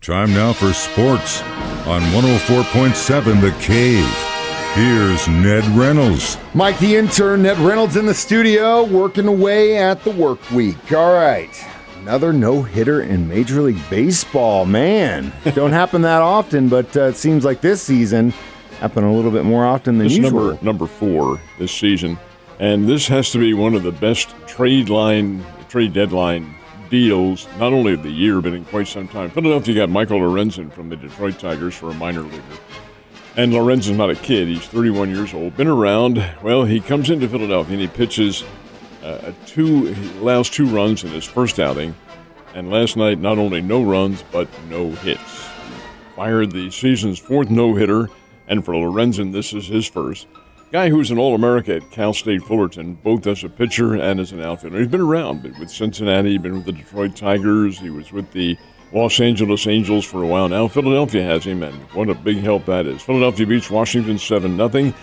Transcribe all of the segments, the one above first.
Time now for sports on 104.7 The Cave. Here's Ned Reynolds. Mike the Intern, Ned Reynolds in the studio, working away at the work week. All right, another no-hitter in Major League Baseball. Man, don't happen that often, but it seems like this season happened a little bit more often than usual. Number 4 this season, and this has to be one of the best trade deadline deals, not only of the year, but in quite some time. Philadelphia got Michael Lorenzen from the Detroit Tigers for a minor leaguer. And Lorenzen's not a kid. He's 31 years old. Been around. Well, he comes into Philadelphia and he pitches he allows 2 runs in his first outing. And last night, not only no runs, but no hits. Fired the season's 4th no-hitter. And for Lorenzen, this is his first. Guy who's an All-America at Cal State Fullerton, both as a pitcher and as an outfielder. He's been around with Cincinnati, been with the Detroit Tigers. He was with the Los Angeles Angels for a while now. Philadelphia has him, and what a big help that is. Philadelphia beats Washington 7-0.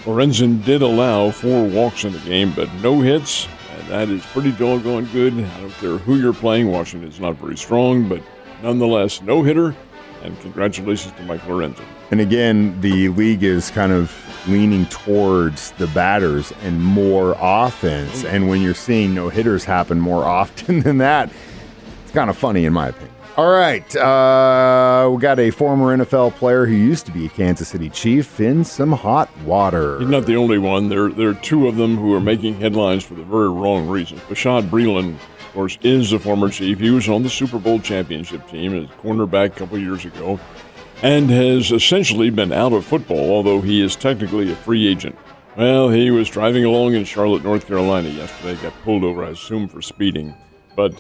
Lorenzen did allow 4 walks in the game, but no hits, and that is pretty doggone good. I don't care who you're playing. Washington's not very strong, but nonetheless, no hitter, and congratulations to Mike Lorenzen. And again, the league is kind of leaning towards the batters and more offense. And when you're seeing no-hitters happen more often than that, it's kind of funny in my opinion. All right, we got a former NFL player who used to be a Kansas City Chief in some hot water. He's not the only one. There are 2 of them who are making headlines for the very wrong reasons. Bashaud Breeland, of course, is a former Chief. He was on the Super Bowl championship team as cornerback a couple years ago and has essentially been out of football, although he is technically a free agent. Well, he was driving along in Charlotte, North Carolina yesterday, got pulled over, I assume, for speeding, but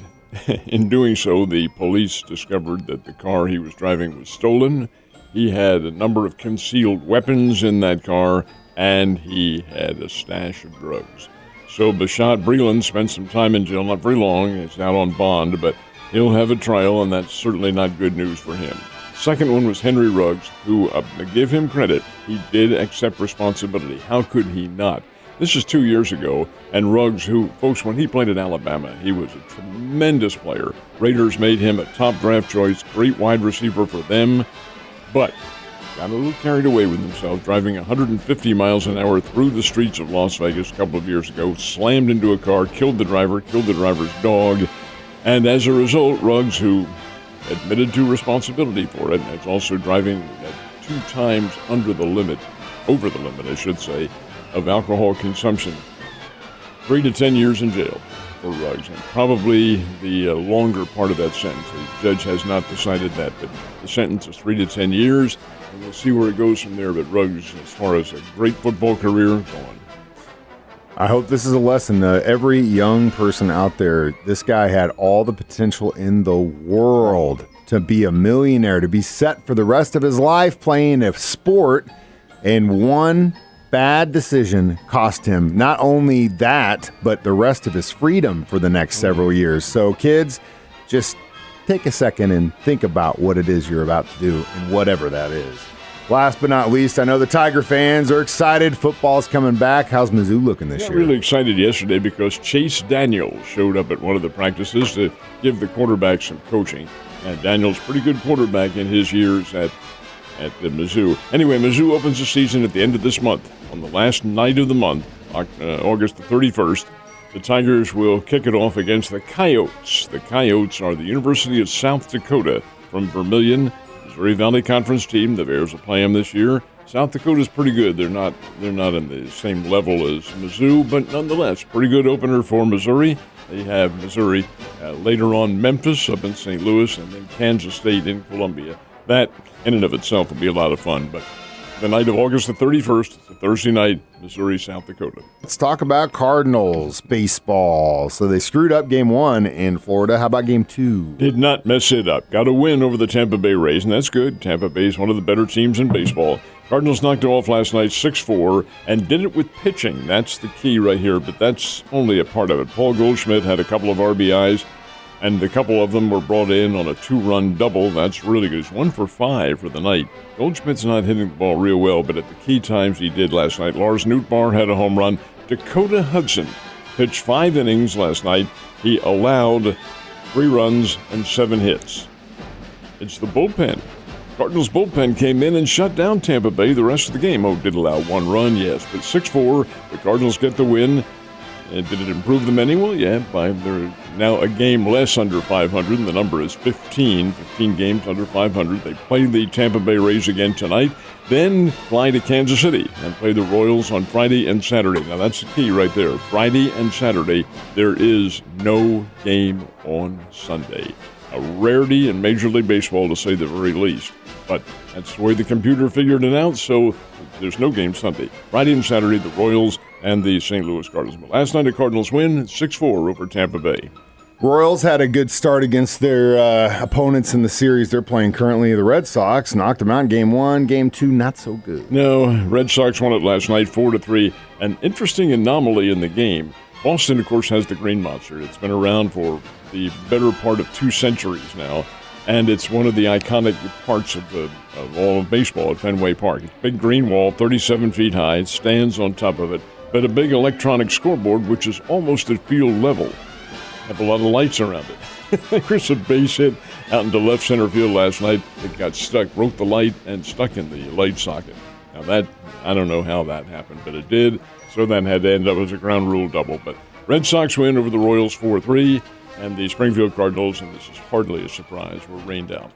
in doing so, the police discovered that the car he was driving was stolen. He had a number of concealed weapons in that car, and he had a stash of drugs. So Bashaud Breeland spent some time in jail, not very long. He's out on bond, but he'll have a trial, and that's certainly not good news for him. Second one was Henry Ruggs, who, to give him credit, he did accept responsibility. How could he not? This is 2 years ago, and Ruggs, who, folks, when he played at Alabama, he was a tremendous player. Raiders made him a top draft choice, great wide receiver for them, but got a little carried away with himself, driving 150 miles an hour through the streets of Las Vegas a couple of years ago, slammed into a car, killed the driver's dog, and as a result, Ruggs, who admitted to responsibility for it, and is also driving at 2 times over the limit, I should say, of alcohol consumption. 3 to 10 years in jail for Ruggs, and probably the longer part of that sentence. The judge has not decided that, but the sentence is 3 to 10 years, and we'll see where it goes from there. But Ruggs, as far as a great football career, gone. I hope this is a lesson to every young person out there. This guy had all the potential in the world to be a millionaire, to be set for the rest of his life playing a sport, and one bad decision cost him not only that, but the rest of his freedom for the next several years. So kids, just take a second and think about what it is you're about to do, and whatever that is. Last but not least, I know the Tiger fans are excited. Football's coming back. How's Mizzou looking this year? Really excited yesterday because Chase Daniels showed up at one of the practices to give the quarterback some coaching. And Daniels, pretty good quarterback in his years at the Mizzou. Anyway, Mizzou opens the season at the end of this month. On the last night of the month, August the 31st, the Tigers will kick it off against the Coyotes. The Coyotes are the University of South Dakota from Vermilion, Missouri Valley Conference team. The Bears will play them this year. South Dakota's pretty good. They're not on the same level as Mizzou, but nonetheless, pretty good opener for Missouri. They have Missouri, later on Memphis up in St. Louis, and then Kansas State in Columbia. That, in and of itself, will be a lot of fun. But the night of August the 31st, it's a Thursday night, Missouri, South Dakota. Let's talk about Cardinals baseball. So they screwed up game 1 in Florida. How about game 2? Did not mess it up. Got a win over the Tampa Bay Rays, and that's good. Tampa Bay is one of the better teams in baseball. Cardinals knocked it off last night 6-4 and did it with pitching. That's the key right here, but that's only a part of it. Paul Goldschmidt had a couple of RBIs, and a couple of them were brought in on a 2-run double. That's really good. He's 1 for 5 for the night. Goldschmidt's not hitting the ball real well, but at the key times he did last night. Lars Nootbaar had a home run. Dakota Hudson pitched 5 innings last night. He allowed 3 runs and 7 hits. It's the bullpen. Cardinals bullpen came in and shut down Tampa Bay the rest of the game. Oh, did allow one run, yes, but 6-4, the Cardinals get the win. And did it improve them any? Well, yeah, they're now a game less under 500, and the number is 15 games under 500. They play the Tampa Bay Rays again tonight, then fly to Kansas City and play the Royals on Friday and Saturday. Now, that's the key right there. Friday and Saturday, there is no game on Sunday. A rarity in Major League Baseball, to say the very least. But that's the way the computer figured it out, so there's no game Sunday. Friday and Saturday, the Royals and the St. Louis Cardinals. But last night, the Cardinals win 6-4 over Tampa Bay. Royals had a good start against their opponents in the series they're playing currently. The Red Sox knocked them out in Game 1. Game 2, not so good. No, Red Sox won it last night 4-3. An interesting anomaly in the game. Boston, of course, has the Green Monster. It's been around for the better part of 2 centuries now, and it's one of the iconic parts of all of baseball at Fenway Park. It's a big green wall, 37 feet high. It stands on top of it, but a big electronic scoreboard, which is almost at field level. Have a lot of lights around it. There's a base hit out into left center field last night. It got stuck, broke the light, and stuck in the light socket. Now that, I don't know how that happened, but it did. So that had to end up as a ground rule double. But Red Sox win over the Royals 4-3, and the Springfield Cardinals, and this is hardly a surprise, were rained out.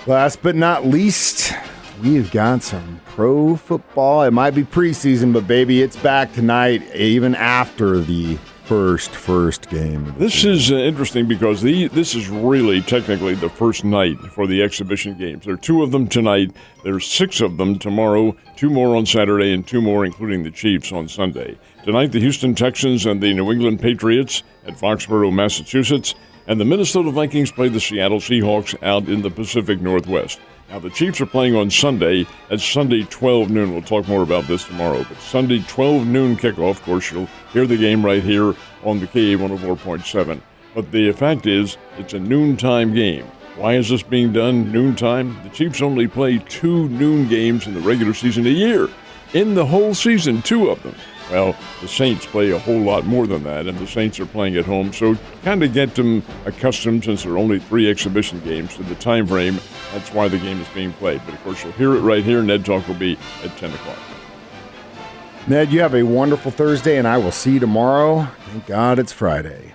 Last but not least, we've got some pro football. It might be preseason, but baby, it's back tonight, even after the first game. This is interesting because this is really technically the first night for the exhibition games. There are 2 of them tonight. There's 6 of them tomorrow, 2 more on Saturday, and 2 more, including the Chiefs, on Sunday. Tonight, the Houston Texans and the New England Patriots at Foxborough, Massachusetts, and the Minnesota Vikings play the Seattle Seahawks out in the Pacific Northwest. Now, the Chiefs are playing on Sunday. That's Sunday, 12 noon. We'll talk more about this tomorrow. But Sunday, 12 noon kickoff. Of course, you'll hear the game right here on the KA 104.7. But the fact is, it's a noontime game. Why is this being done noontime? The Chiefs only play 2 noon games in the regular season a year. In the whole season, 2 of them. Well, the Saints play a whole lot more than that, and the Saints are playing at home, so kind of get them accustomed, since there are only 3 exhibition games, to the time frame. That's why the game is being played. But, of course, you'll hear it right here. Ned Talk will be at 10 o'clock. Ned, you have a wonderful Thursday, and I will see you tomorrow. Thank God it's Friday.